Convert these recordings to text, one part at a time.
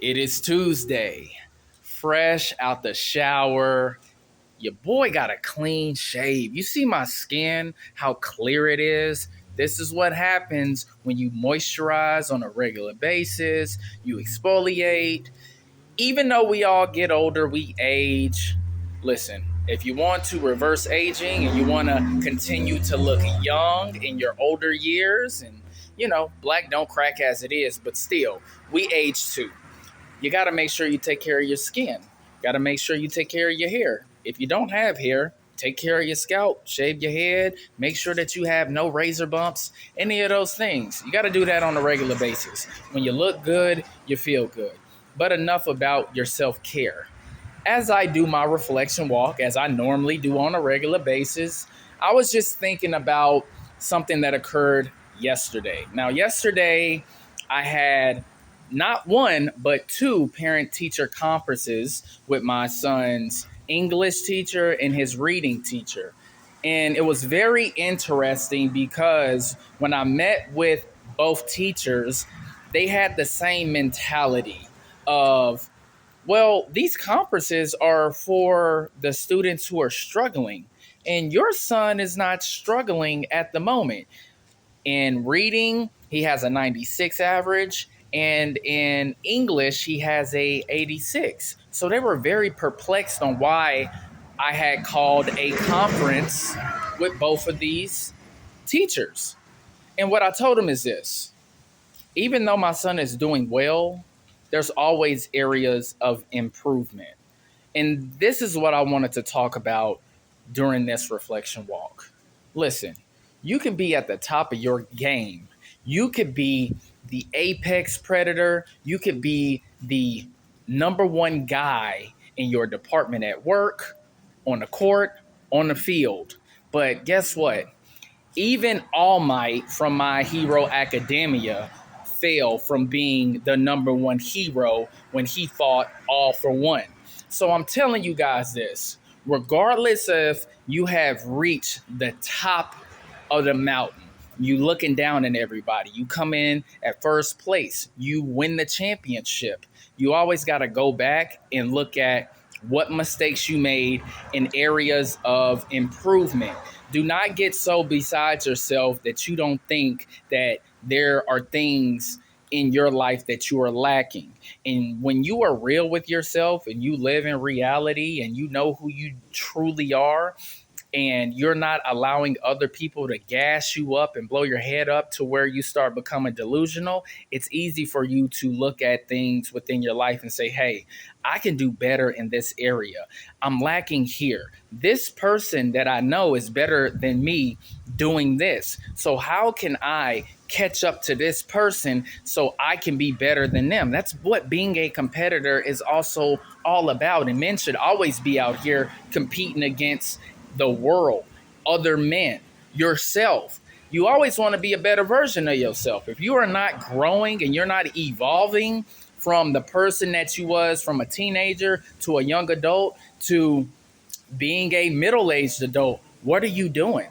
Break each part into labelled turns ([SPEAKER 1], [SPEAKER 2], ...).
[SPEAKER 1] It is Tuesday, fresh out the shower. Your boy got a clean shave. You see my skin, how clear it is? This is what happens when you moisturize on a regular basis, you exfoliate. Even though we all get older, we age. Listen, if you want to reverse aging and you want to continue to look young in your older years, and black don't crack as it is, but still, we age too. You got to make sure you take care of your skin. Got to make sure you take care of your hair. If you don't have hair, take care of your scalp, shave your head, make sure that you have no razor bumps, any of those things. You got to do that on a regular basis. When you look good, you feel good. But enough about your self-care. As I do my reflection walk, as I normally do on a regular basis, I was just thinking about something that occurred yesterday. Now, yesterday, I had not one, but two parent-teacher conferences with my son's English teacher and his reading teacher. And it was very interesting because when I met with both teachers, they had the same mentality of, well, these conferences are for the students who are struggling, and your son is not struggling at the moment. In reading, he has a 96 average, and in English, he has a 86. So they were very perplexed on why I had called a conference with both of these teachers. And what I told them is this: even though my son is doing well, there's always areas of improvement. And this is what I wanted to talk about during this reflection walk. Listen, you can be at the top of your game. You could be the apex predator. You could be the number one guy in your department at work, on the court, on the field. But guess what? Even All Might from My Hero Academia fail from being the number one hero when he fought All for One. So I'm telling you guys this: regardless if you have reached the top of the mountain, you looking down at everybody, you come in at first place, you win the championship, you always got to go back and look at what mistakes you made in areas of improvement. Do not get so beside yourself that you don't think that there are things in your life that you are lacking. And when you are real with yourself and you live in reality and you know who you truly are, and you're not allowing other people to gas you up and blow your head up to where you start becoming delusional, it's easy for you to look at things within your life and say, hey, I can do better in this area. I'm lacking here. This person that I know is better than me doing this. So how can I catch up to this person so I can be better than them? That's what being a competitor is also all about. And men should always be out here competing against the world, other men, yourself. You always want to be a better version of yourself. If you are not growing and you're not evolving from the person that you was from a teenager to a young adult to being a middle-aged adult, what are you doing?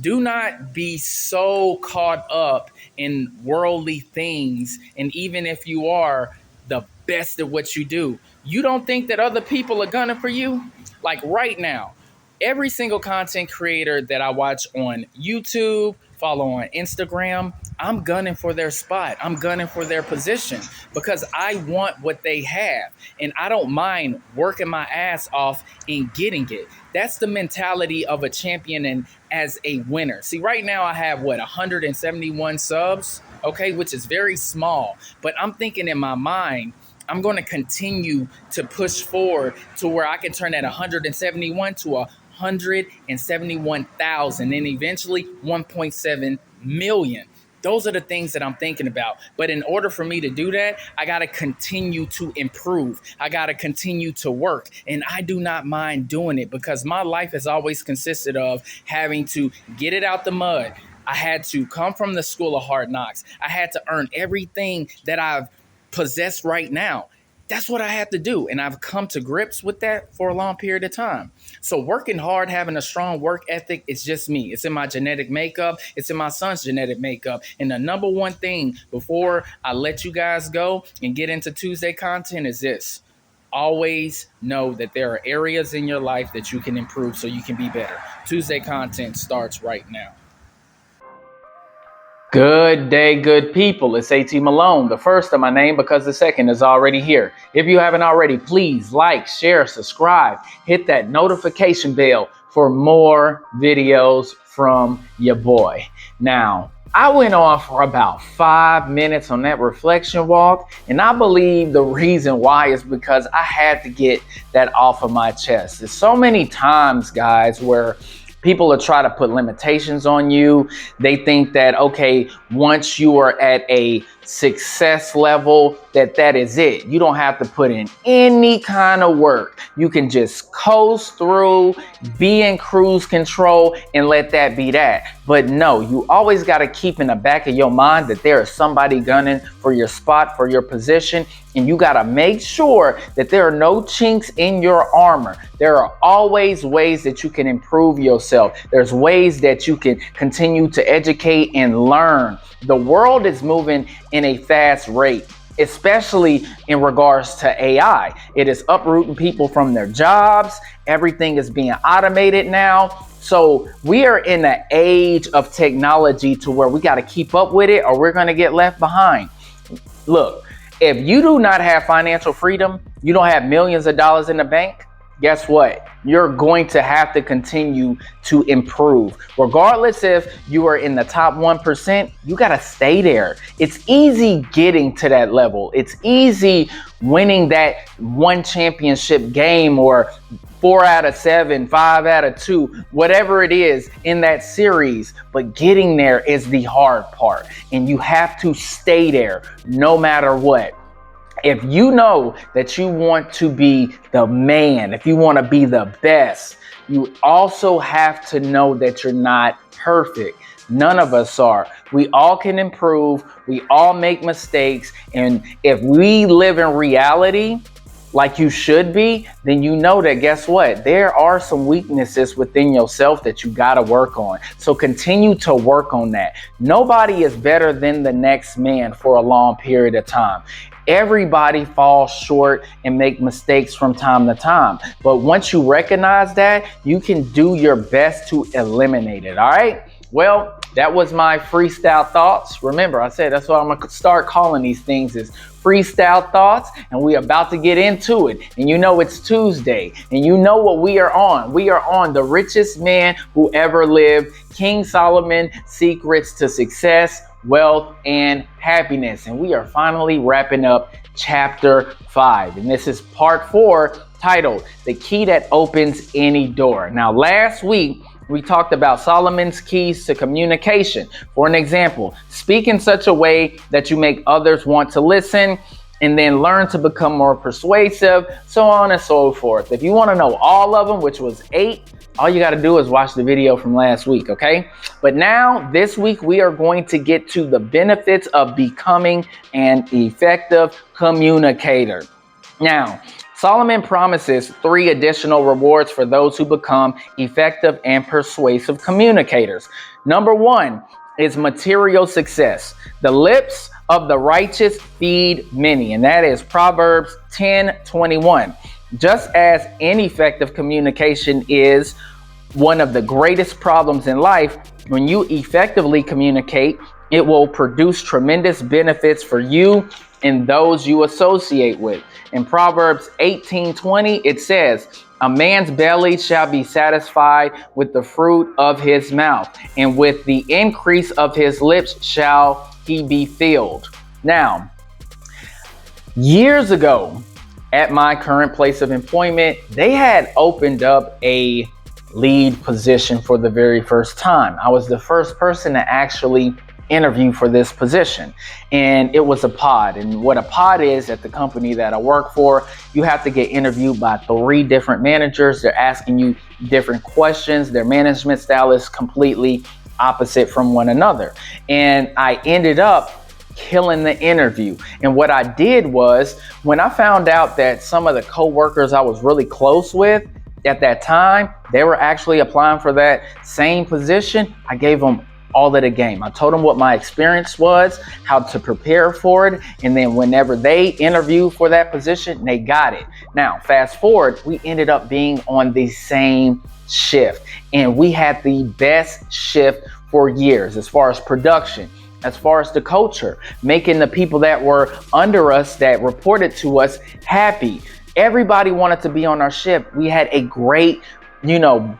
[SPEAKER 1] Do not be so caught up in worldly things. And even if you are the best at what you do, you don't think that other people are gunning for you? Like right now, every single content creator that I watch on YouTube, follow on Instagram, I'm gunning for their spot. I'm gunning for their position because I want what they have. And I don't mind working my ass off and getting it. That's the mentality of a champion and as a winner. See, right now I have 171 subs, okay, which is very small. But I'm thinking in my mind, I'm going to continue to push forward to where I can turn that 171 to 171,000 and eventually 1.7 million. Those are the things that I'm thinking about. But in order for me to do that, I got to continue to improve. I got to continue to work. And I do not mind doing it because my life has always consisted of having to get it out the mud. I had to come from the school of hard knocks. I had to earn everything that I've possessed right now. That's what I have to do. And I've come to grips with that for a long period of time. So working hard, having a strong work ethic, it's just me. It's in my genetic makeup. It's in my son's genetic makeup. And the number one thing before I let you guys go and get into Tuesday content is this. Always know that there are areas in your life that you can improve so you can be better. Tuesday content starts right now. Good day, good people. It's AT Malone, the first of my name because the second is already here. If you haven't already, please like, share, subscribe, hit that notification bell for more videos from your boy. Now, I went on for about 5 minutes on that reflection walk, and I believe the reason why is because I had to get that off of my chest. There's so many times, guys, where people will try to put limitations on you. They think that, okay, once you are at a success level, that is it. You don't have to put in any kind of work. You can just coast through, be in cruise control, and let that be that. But no, you always got to keep in the back of your mind that there is somebody gunning for your spot, for your position, and you got to make sure that there are no chinks in your armor. There are always ways that you can improve yourself. There's ways that you can continue to educate and learn. The world is moving in a fast rate, especially in regards to AI. It is uprooting people from their jobs. Everything is being automated now. So we are in an age of technology to where we got to keep up with it or we're going to get left behind. Look, if you do not have financial freedom, you don't have millions of dollars in the bank, guess what? You're going to have to continue to improve. Regardless if you are in the top 1%, you got to stay there. It's easy getting to that level. It's easy winning that one championship game or 4 out of 7, 5 out of 2, whatever it is in that series. But getting there is the hard part. And you have to stay there no matter what. If you know that you want to be the man, if you want to be the best, you also have to know that you're not perfect. None of us are. We all can improve. We all make mistakes. And if we live in reality like you should be, then you know that, guess what? There are some weaknesses within yourself that you got to work on. So continue to work on that. Nobody is better than the next man for a long period of time. Everybody falls short and make mistakes from time to time. But once you recognize that, you can do your best to eliminate it. All right. Well, that was my freestyle thoughts. Remember, I said that's what I'm going to start calling these things is freestyle thoughts. And we're about to get into it. And you know it's Tuesday. And you know what we are on. We are on The Richest Man Who Ever Lived, King Solomon, Secrets to Success, Wealth, and Happiness. And we are finally wrapping up chapter 5. And this is part 4, titled The Key That Opens Any Door. Now, last week, we talked about Solomon's keys to communication. For an example, speak in such a way that you make others want to listen, and then learn to become more persuasive, so on and so forth. If you want to know all of them, which was 8, all you got to do is watch the video from last week, okay? But now, this week, we are going to get to the benefits of becoming an effective communicator. Now, Solomon promises 3 additional rewards for those who become effective and persuasive communicators. Number 1 is material success. The lips of the righteous feed many, and that is Proverbs 10:21. Just as ineffective communication is one of the greatest problems in life, when you effectively communicate, it will produce tremendous benefits for you and those you associate with. In Proverbs 18:20, it says, "A man's belly shall be satisfied with the fruit of his mouth, and with the increase of his lips shall he be filled." Now, years ago, at my current place of employment, they had opened up a lead position for the very first time. I was the first person to actually interview for this position, and it was a pod. And what a pod is at the company that I work for, you have to get interviewed by 3 different managers. They're asking you different questions. Their management style is completely opposite from one another. And I ended up killing the interview. And what I did was, when I found out that some of the coworkers I was really close with at that time, they were actually applying for that same position, I gave them all of the game. I told them what my experience was, how to prepare for it, and then whenever they interviewed for that position, they got it. Now, fast forward, we ended up being on the same shift, and we had the best shift for years as far as production, as far as the culture, making the people that were under us, that reported to us, happy. Everybody wanted to be on our shift. We had a great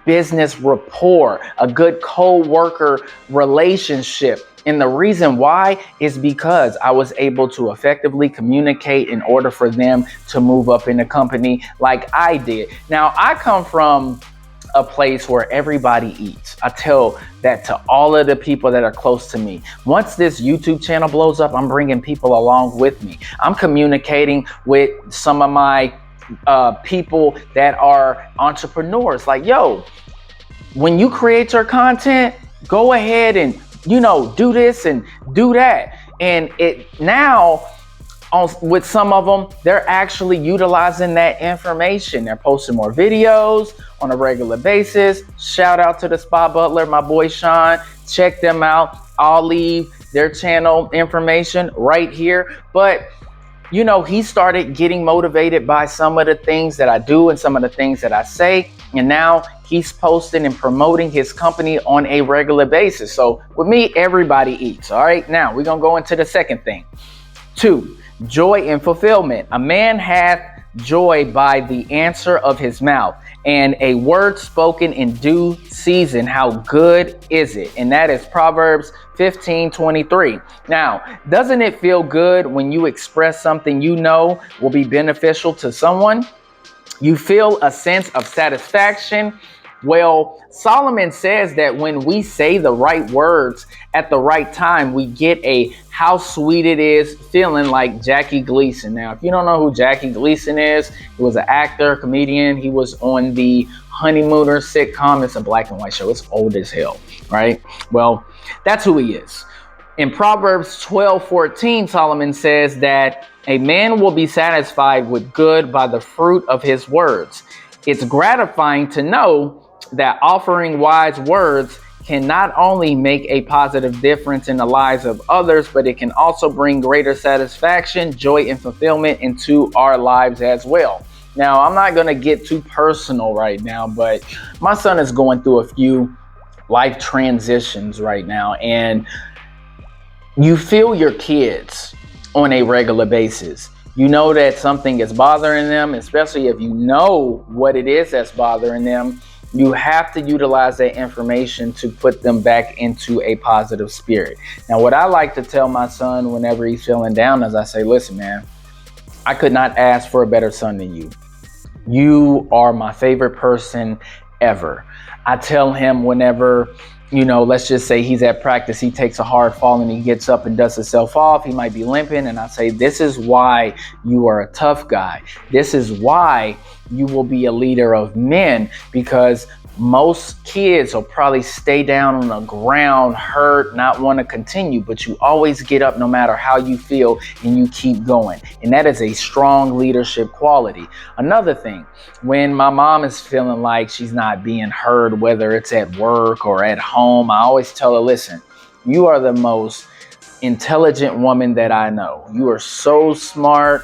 [SPEAKER 1] business rapport, a good co-worker relationship. And the reason why is because I was able to effectively communicate in order for them to move up in the company like I did. Now, I come from a place where everybody eats. I tell that to all of the people that are close to me. Once this YouTube channel blows up, I'm bringing people along with me. I'm communicating with some of my people that are entrepreneurs. Like, yo, when you create your content, go ahead and do this and do that. And it now, with some of them, they're actually utilizing that information. They're posting more videos on a regular basis. Shout out to the Spa Butler, my boy Sean. Check them out. I'll leave their channel information right here. But he started getting motivated by some of the things that I do and some of the things that I say. And now he's posting and promoting his company on a regular basis. So with me, everybody eats. All right. Now we're going to go into the second thing. 2, joy and fulfillment. A man hath joy by the answer of his mouth, and a word spoken in due season. How good is it? And that is Proverbs 15:23. Now, doesn't it feel good when you express something will be beneficial to someone? You feel a sense of satisfaction. Well, Solomon says that when we say the right words at the right time, we get a how sweet it is feeling, like Jackie Gleason. Now, if you don't know who Jackie Gleason is, he was an actor, comedian. He was on the Honeymooners sitcom. It's a black and white show. It's old as hell, right? Well, that's who he is. In Proverbs 12:14, Solomon says that a man will be satisfied with good by the fruit of his words. It's gratifying to know that offering wise words can not only make a positive difference in the lives of others, but it can also bring greater satisfaction, joy, and fulfillment into our lives as well. Now, I'm not going to get too personal right now, but my son is going through a few life transitions right now, and you feel your kids on a regular basis. You know that something is bothering them, especially if you know what it is that's bothering them. You have to utilize that information to put them back into a positive spirit. Now, what I like to tell my son whenever he's feeling down is I say, listen, man, I could not ask for a better son than you. You are my favorite person ever. I tell him whenever, let's just say he's at practice, he takes a hard fall and he gets up and dusts himself off. He might be limping. And I say, this is why you are a tough guy. This is why you will be a leader of men, because most kids will probably stay down on the ground, hurt, not want to continue, but you always get up no matter how you feel and you keep going. And that is a strong leadership quality. Another thing, when my mom is feeling like she's not being heard, whether it's at work or at home, I always tell her, listen, you are the most intelligent woman that I know. You are so smart.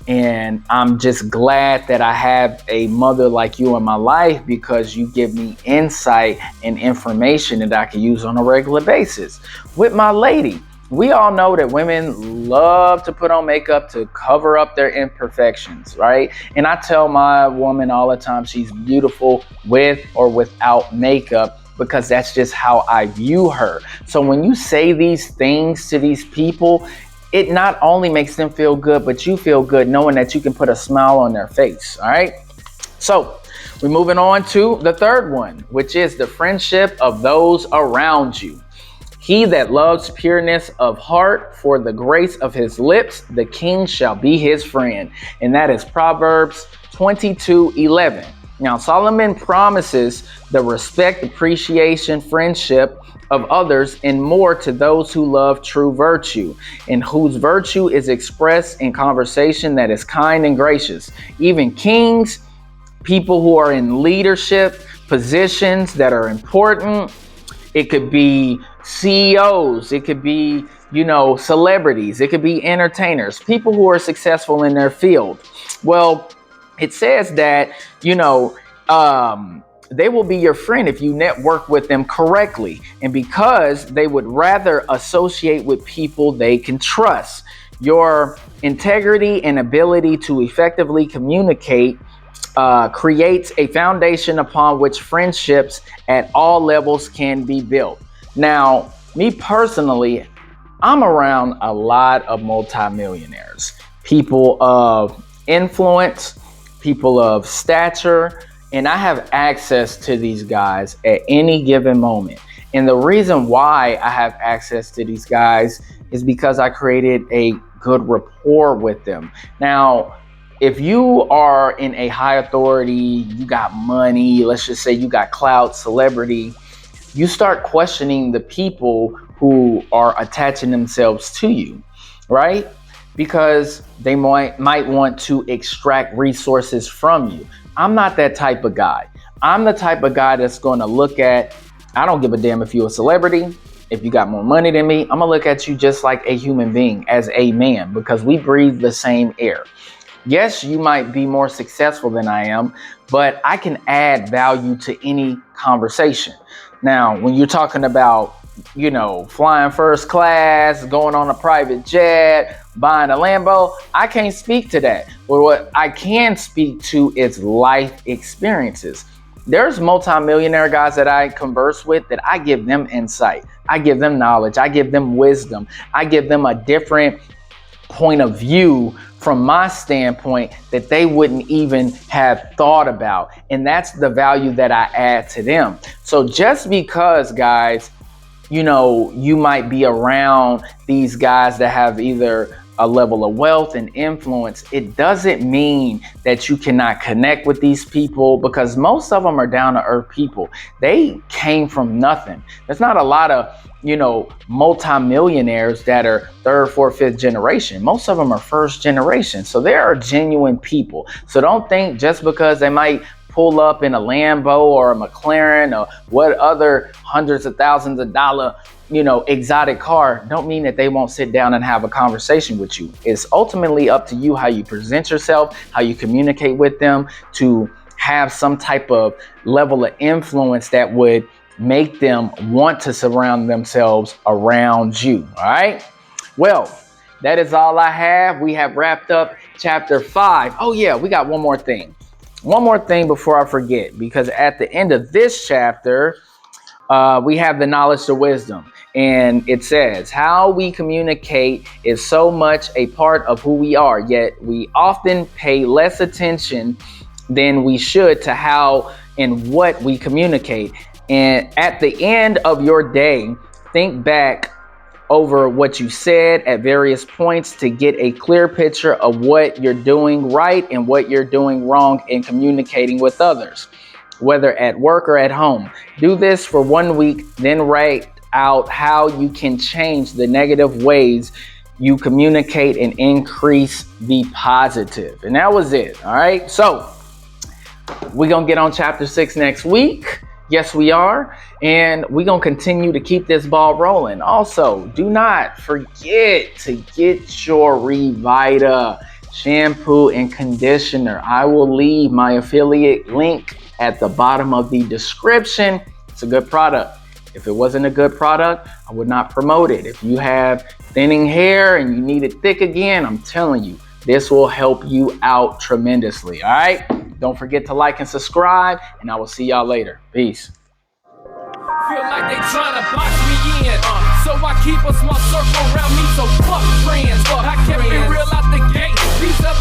[SPEAKER 1] And I'm just glad that I have a mother like you in my life, because you give me insight and information that I can use on a regular basis. With my lady, we all know that women love to put on makeup to cover up their imperfections, right? And I tell my woman all the time she's beautiful with or without makeup, because that's just how I view her. So when you say these things to these people, it not only makes them feel good, but you feel good knowing that you can put a smile on their face. All right. So we're moving on to the third one, which is the friendship of those around you. He that loves pureness of heart, for the grace of his lips, the king shall be his friend. And that is Proverbs 22:11. Now, Solomon promises the respect, appreciation, friendship of others and more to those who love true virtue, and whose virtue is expressed in conversation that is kind and gracious. Even kings, people who are in leadership positions that are important. It could be CEOs. It could be, celebrities. It could be entertainers, people who are successful in their field. Well, it says that, they will be your friend if you network with them correctly, and because they would rather associate with people they can trust. Your integrity and ability to effectively communicate creates a foundation upon which friendships at all levels can be built. Now, me personally, I'm around a lot of multimillionaires, people of influence, people of stature, and I have access to these guys at any given moment. And the reason why I have access to these guys is because I created a good rapport with them. Now, if you are in a high authority, you got money, let's just say you got clout, celebrity, you start questioning the people who are attaching themselves to you, right? Because they might want to extract resources from you. I'm not that type of guy. I'm the type of guy that's going to look at, I don't give a damn if you're a celebrity, if you got more money than me, I'm going to look at you just like a human being, as a man, because we breathe the same air. Yes, you might be more successful than I am, but I can add value to any conversation. Now, when you're talking about, flying first class, going on a private jet, buying a Lambo, I can't speak to that. But what I can speak to is life experiences. There's multimillionaire guys that I converse with that I give them insight. I give them knowledge. I give them wisdom. I give them a different point of view from my standpoint that they wouldn't even have thought about. And that's the value that I add to them. So just because, guys, you might be around these guys that have either a level of wealth and influence, it doesn't mean that you cannot connect with these people, because most of them are down to earth people. They came from nothing. There's not a lot of, multimillionaires that are third, fourth, fifth generation. Most of them are first generation. So they are genuine people. So don't think just because they might pull up in a Lambo or a McLaren or what other hundreds of thousands of dollar, exotic car, don't mean that they won't sit down and have a conversation with you. It's ultimately up to you how you present yourself, how you communicate with them, to have some type of level of influence that would make them want to surround themselves around you. All right. Well, that is all I have. We have wrapped up chapter 5. Oh yeah, we got one more thing. One more thing before I forget, because at the end of this chapter, we have the knowledge to wisdom. And it says, how we communicate is so much a part of who we are, yet we often pay less attention than we should to how and what we communicate. And at the end of your day, think back over what you said at various points to get a clear picture of what you're doing right and what you're doing wrong in communicating with others, whether at work or at home. Do this for 1 week, then write out how you can change the negative ways you communicate and increase the positive. And that was it. All right. So we're going to get on chapter 6 next week. Yes, we are. And we're going to continue to keep this ball rolling. Also, do not forget to get your Revita shampoo and conditioner. I will leave my affiliate link at the bottom of the description. It's a good product. If it wasn't a good product, I would not promote it. If you have thinning hair and you need it thick again, I'm telling you, this will help you out tremendously. All right. Don't forget to like and subscribe, and I will see y'all later. Peace.
[SPEAKER 2] Feel like they tryna box me in, so I keep a small circle around me, so fuck friends, I kept it real out the gate. These other